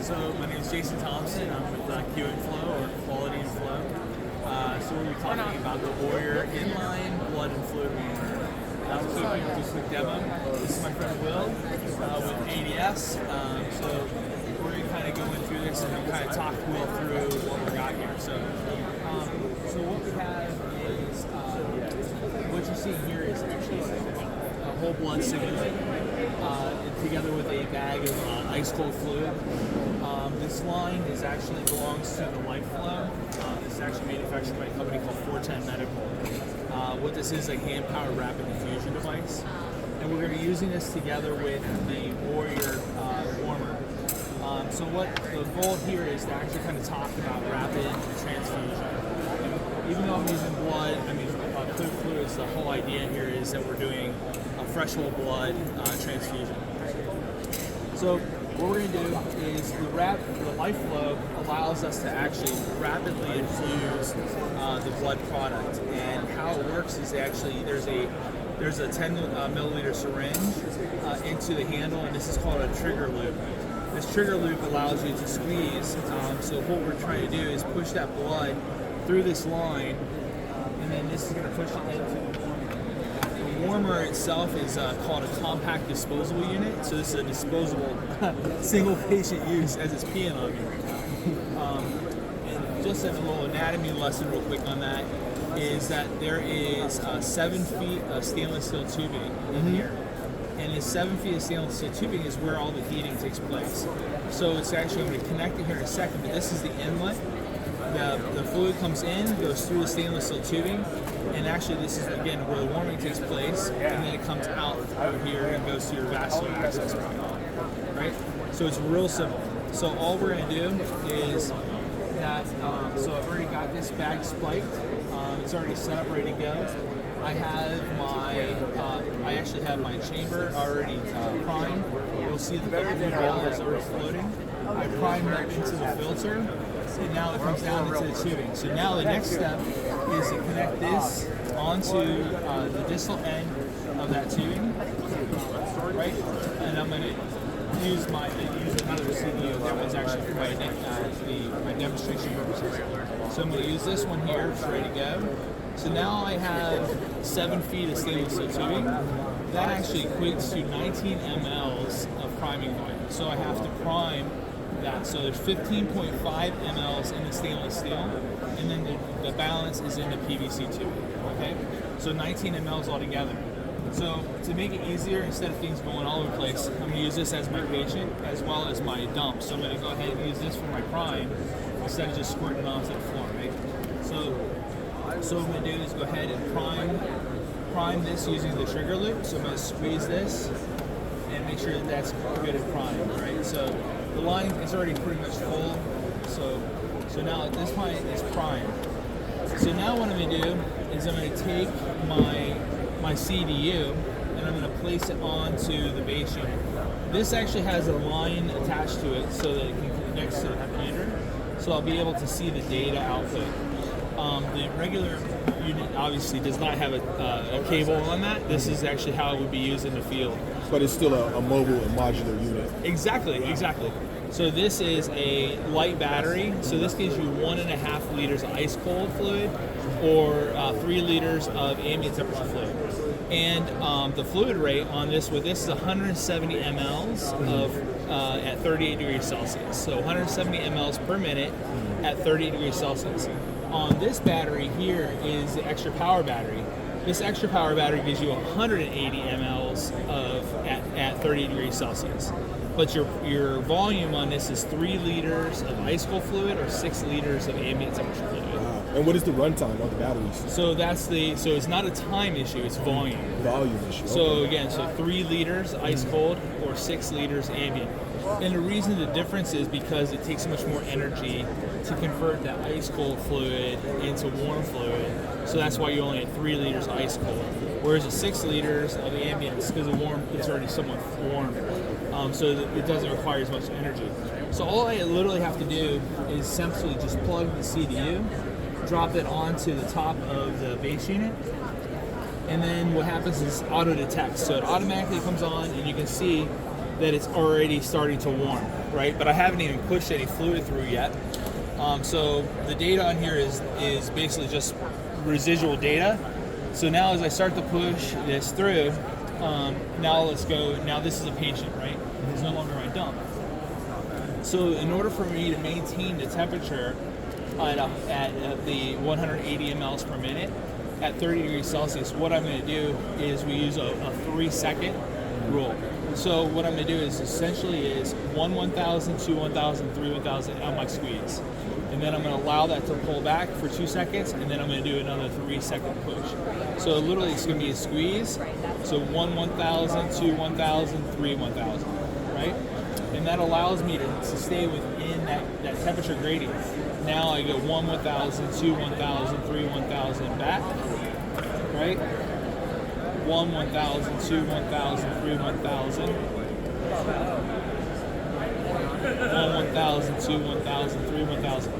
So my name is Jason Thompson. I'm with Q&Flow, or Quality and Flow. So we'll be talking about the Warrior inline blood and fluid warmer. So we're going to do a quick demo. This is my friend Will with ADS. So we're going to kind of go in through this and kind of talk Will through what we got here. So what we have is what you see here is actually a whole blood simulator together with a bag of ice cold fluid. This line actually belongs to the LifeFlow. This is actually manufactured by a company called 410 Medical. What this is a hand-powered rapid infusion device, and we're going to be using this together with the Warrior warmer. So what the goal here is to actually kind of talk about rapid transfusion. Even though I'm using blood, clear fluids, the whole idea here is that we're doing a fresh whole blood transfusion. So what we're going to do is the LifeFlow allows us to actually rapidly infuse the blood product, and how it works is actually there's a 10 milliliter syringe into the handle, and this is called a trigger loop. This trigger loop allows you to squeeze. So what we're trying to do is push that blood through this line, and then this is going to push it into the warmer. The warmer itself is called a compact disposable unit. So this is a disposable single patient use as it's peeing on me right now. And just as a little anatomy lesson real quick on that is that there is 7 feet of stainless steel tubing in here. And this 7 feet of stainless steel tubing is where all the heating takes place. So it's actually, I'm going to connect it here in a second, but this is the inlet. The fluid comes in, goes through the stainless steel tubing, and actually this is again where the warming takes place, and then it comes out through here and goes to your vascular access point, right? So it's real simple. So all we're going to do is that, so I've already got this bag spiked, it's already set up, ready to go. I actually have my chamber already primed. You'll see the filter ball is already floating. I prime that into the filter, and now it comes down into the tubing. So now the next step is to connect this onto the distal end of that tubing, right? And I'm going to use another CDO. That was actually for my demonstration purposes. So I'm going to use this one here. It's ready to go. So now I have 7 feet of stainless steel tubing. That actually equates to 19 mLs of priming volume. So I have to prime that. So there's 15.5 mLs in the stainless steel, and then the balance is in the PVC tubing. Okay, so 19 mLs altogether. So to make it easier, instead of things going all over the place, I'm going to use this as my patient as well as my dump. So I'm going to go ahead and use this for my prime instead of just squirting it onto the floor, right? So what I'm going to do is go ahead and prime this using the trigger loop. So I'm going to squeeze this and make sure that that's good and primed, right? So the line is already pretty much full. So now at this point it's primed. So now what I'm going to do is I'm going to take my CDU and I'm going to place it onto the base unit. This actually has a line attached to it so that it can connect to the computer. So I'll be able to see the data output. The regular unit obviously does not have a cable on that. This is actually how it would be used in the field. But it's still a mobile and modular unit. Exactly. So this is a light battery. So this gives you 1.5 liters of ice cold fluid or 3 liters of ambient temperature fluid. And the fluid rate on this is 170 mLs at 38 degrees Celsius. So 170 mLs per minute at 38 degrees Celsius. On this battery here is the extra power battery. This extra power battery gives you 180 mLs at 30 degrees Celsius. But your volume on this is 3 liters of ice cold fluid or 6 liters of ambient temperature fluid. Wow. And what is the runtime on the batteries? So it's not a time issue, it's volume. Volume issue. Okay. So again, 3 liters ice cold or 6 liters ambient. And the reason the difference is because it takes so much more energy to convert that ice cold fluid into warm fluid. So that's why you only have 3 liters of ice cold. Whereas the 6 liters of ambient, because of warm, it's already somewhat warm. So it doesn't require as much energy. So all I literally have to do is simply just plug the CDU, drop it onto the top of the base unit, and then what happens is auto detects. So it automatically comes on, and you can see that it's already starting to warm, right? But I haven't even pushed any fluid through yet. So the data on here is basically just residual data. So now as I start to push this through, now let's go, now this is a patient, right? It's no longer my dump. So in order for me to maintain the temperature at the 180 mLs per minute at 30 degrees Celsius, what I'm going to do is we use a 3-second rule. So what I'm going to do is essentially 1 1000, 2 1000, 3 1000 on my squeeze. And then I'm going to allow that to pull back for 2 seconds, and then I'm going to do another 3-second push. So literally it's going to be a squeeze. So 1 1000, 2 1000, 3 1000, right? And that allows me to stay within that temperature gradient. Now I go 1 1000, 2 1000, 3 1000 back, right? 1 1000, 2 1000, 3 1000. 1 1000, 2 1000, 3 1000.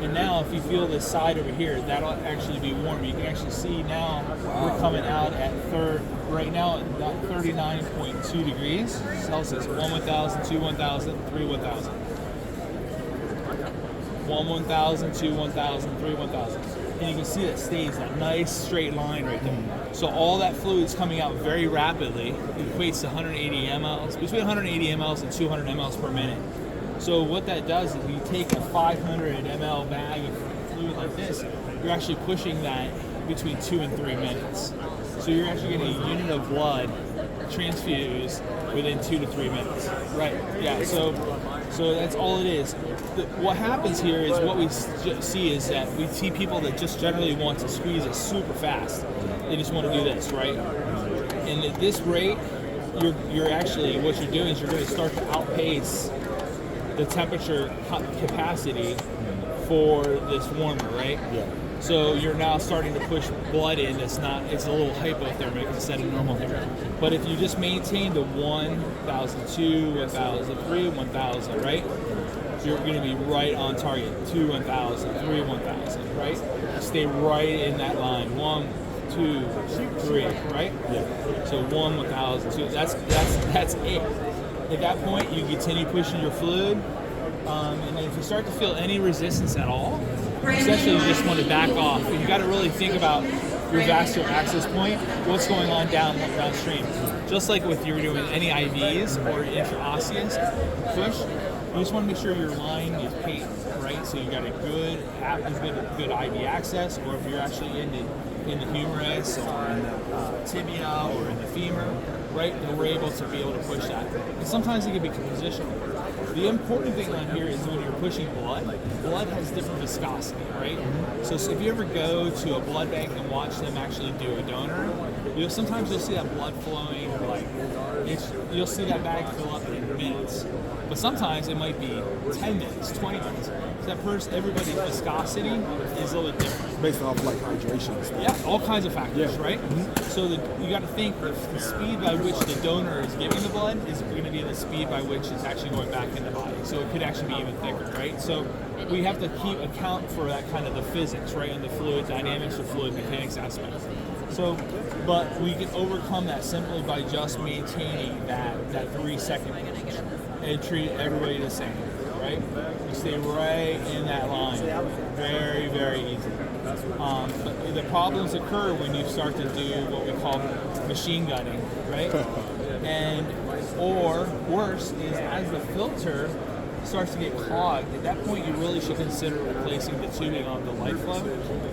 And now if you feel this side over here, that'll actually be warm. You can actually see now we're coming out at right now at about 39.2 degrees Celsius. 1 1000, 2 1000, 3 1000. 1 1000, 2 1000, 3 1000. And you can see that stays that nice straight line right there. So all that fluid's coming out very rapidly. It equates to 180 mLs, between 180 mLs and 200 mLs per minute. So what that does is you take a 500 ml bag of fluid like this, you're actually pushing that between 2 and 3 minutes. So you're actually getting a unit of blood transfused within 2 to 3 minutes. Right, yeah, so that's all it is. What happens here is what we see is that we see people that just generally want to squeeze it super fast. They just want to do this, right? And at this rate, you're actually, what you're doing is you're going to start to outpace the temperature capacity for this warmer, right? Yeah. So you're now starting to push blood in. It's a little hypothermic instead of normal thermic. But if you just maintain the 1000, 2 1000, 3 1000, right? You're going to be right on target. 2 1000, 3 1000, right? Stay right in that line. 1, 2, 3, right? Yeah. So 1 1000, 2. That's it. At that point, you continue pushing your fluid, and then if you start to feel any resistance at all, essentially you just want to back off. You got to really think about your vascular access point, what's going on downstream. Just like with you're doing any IVs or intraosseous push, you just want to make sure your line is patent, right? So you got a good IV access, or if you're actually in the humerus or in the tibia or in the femur, right? Then we're able to be able to push that. And sometimes it can be positional. The important thing on here is when you're pushing blood has different viscosity, right? So if you ever go to a blood bank and watch them actually do a donor, sometimes you'll see that blood flowing, you'll see that bag fill up in minutes. But sometimes it might be 10 minutes, 20 minutes. So everybody's viscosity is a little bit different. Based off like hydration and stuff. Yeah, all kinds of factors, right? Mm-hmm. So you got to think the speed by which the donor is giving the blood is going to be the speed by which it's actually going back in the body. So it could actually be even thicker, right? So we have to keep account for that kind of the physics, right, and the fluid dynamics or fluid mechanics aspect. So, but we can overcome that simply by just maintaining that 3-second range and treat everybody the same, right? You stay right in that line. Very, very easy. But the problems occur when you start to do what we call machine gunning, right? Or worse is as the filter starts to get clogged, at that point you really should consider replacing the tubing on the LifeFlow.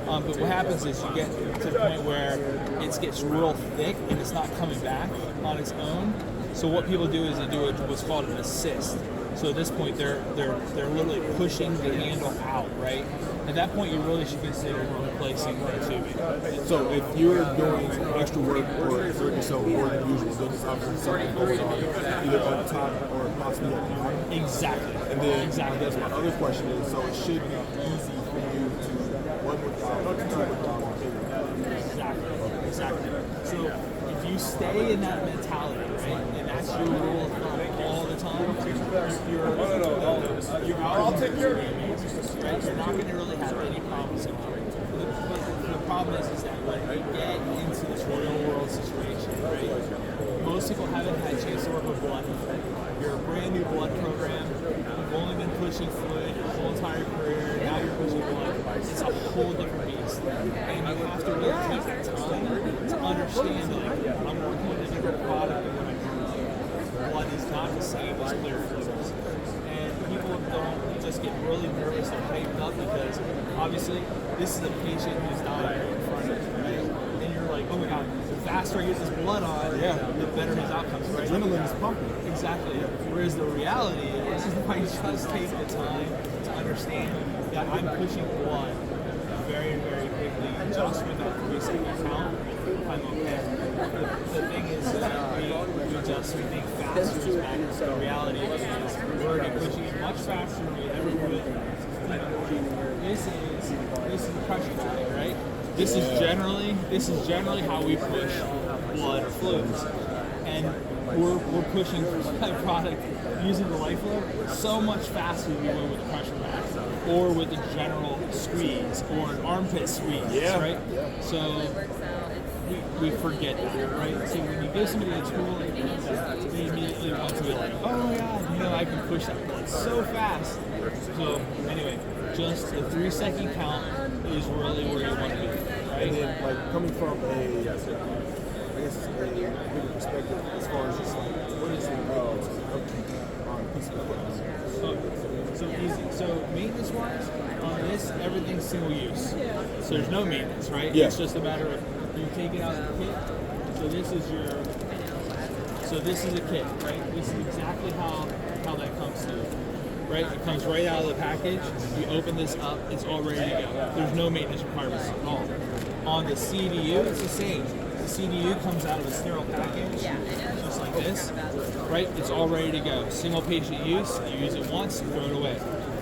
But what happens is you get to the point where it gets real thick and it's not coming back on its own. So what people do is they do what's called an assist. So at this point they're literally pushing the handle out, right? At that point you really should consider replacing the tubing. So if you're doing extra work or exerting yourself more than usual, there's obviously something going on either on top or possibly at the bottom. Exactly. And then I guess my other question is, so it should be easy for you to 1 without 2 without. Exactly. So if you stay in that mentality, right, and that's your rule of thumb all the time, I'll take care of you. Right? You're not going to really have any problems in life. But the problem is that when we get into this real world situation, right, most people haven't had a chance to work with blood before. you're a brand new blood program, you've only been pushing fluid your whole entire career, now you're pushing blood, it's a whole different beast. And you have to really take that time to understand, like, I'm working with a different product than what I'm doing. Blood is not the same as clear fluids. And people don't just get really nervous and hyped up because obviously this is a patient who's dying in front of you, right? And you're like, oh my god, the faster I get this blood on, the better his outcomes, right? Adrenaline is pumping. Exactly. Whereas the reality is, if I just take the time to understand that I'm pushing blood very, very quickly, just with that 3-second count, I'm okay. The thing is that we think faster is better. The reality is we're already pushing it much faster than we ever would. This is a pressure bag, right? This is generally how we push blood or fluids, and we're pushing that product using the LifeFlow so much faster than we would with a pressure bag or with a general squeeze or an armpit squeeze, right? So we forget that, right? So when you give somebody a tool like this, they immediately want to be like, oh my god, I can push that blood so fast. So anyway, just a 3-second count is really where you want to be, right? And then, like, coming from a bigger perspective, as far as just like, what is the upkeep on a piece of equipment? So easy. So maintenance-wise, on this, everything's single use. So there's no maintenance, right? Yeah. It's just a matter of you take it out of the kit. So this is a kit, right? This is exactly how that comes to you. Right? It comes right out of the package. You open this up, it's all ready to go. There's no maintenance requirements at all. On the CDU, it's the same. The CDU comes out of a sterile package, just like this, right? It's all ready to go. Single patient use, you use it once, throw it away.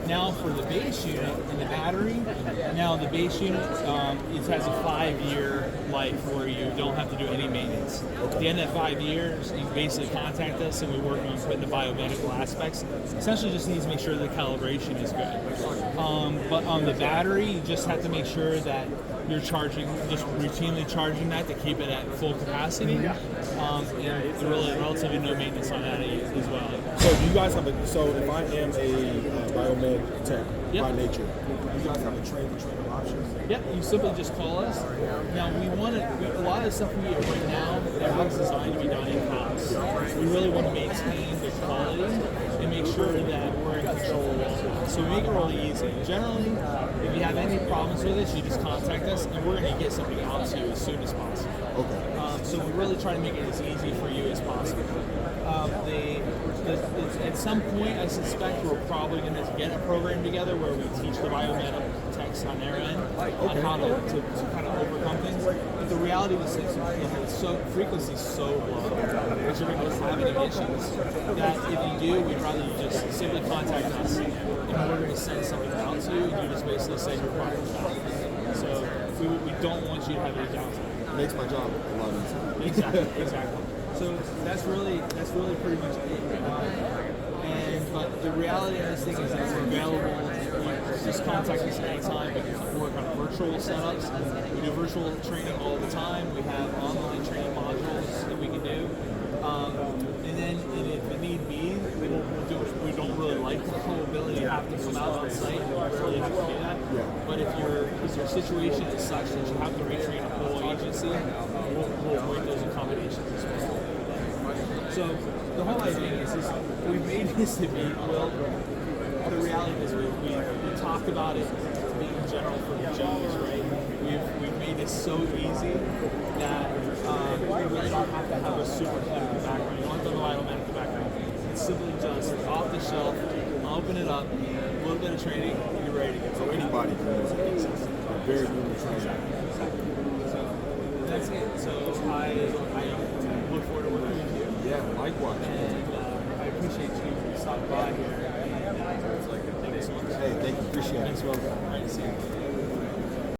Now for the base unit and the battery, the base unit, it has a 5-year life where you don't have to do any maintenance. At the end of that 5 years, you basically contact us and we work on putting the biomedical aspects. Essentially just needs to make sure the calibration is good. But on the battery, you just have to make sure that you're just routinely charging that to keep it at full capacity. And really relatively no maintenance on that as well. So do you guys have if I am a biomed tech by nature, do you guys have a train-the-trainer option? Yeah, you simply just call us. Now a lot of the stuff we do right now, everything's designed to be done in-house. We really want to maintain the quality and make sure that we're in control of it. So we make it really easy. Generally, if you have any problems with it, you just contact us and we're going to get something out to you as soon as possible. Okay. So we really try to make it as easy for you as possible. At some point, I suspect we're probably going to get a program together where we teach the biomedical techs on their end on how to kind of overcome things. But the reality of this is frequency is so low that you're going to have any issues that if you do, we'd rather you just simply contact us and we're going to send something out to you and you just basically say your product back. So we don't want you to have any downtime. Makes my job a lot easier. Exactly. So that's really pretty much it. But the reality of this thing is that we're available. Just contact us anytime. We can work on virtual setups. We do virtual training all the time. We have online training modules that we can do. And then if it need be, we'll do it. We don't really like the whole ability to have to come out on site. We don't really have to do that. But if your situation is such that you have to retrain a whole agency, we'll make those accommodations as well. So the whole idea is we made this to be well. The reality is we talked about it in general for the jobs, right? We've made this so easy that you really don't have to have a super clinical background. You don't have to have a biomedical background. It's simply just off the shelf, open it up, a little bit of training, you're ready to go. So anybody can use it. Very good training. So that's it. So I look forward to working with you. Yeah, likewise. And I appreciate you stopping by here. And thank you so much. Hey, thank you. Appreciate it. Thanks, well. All right, see you.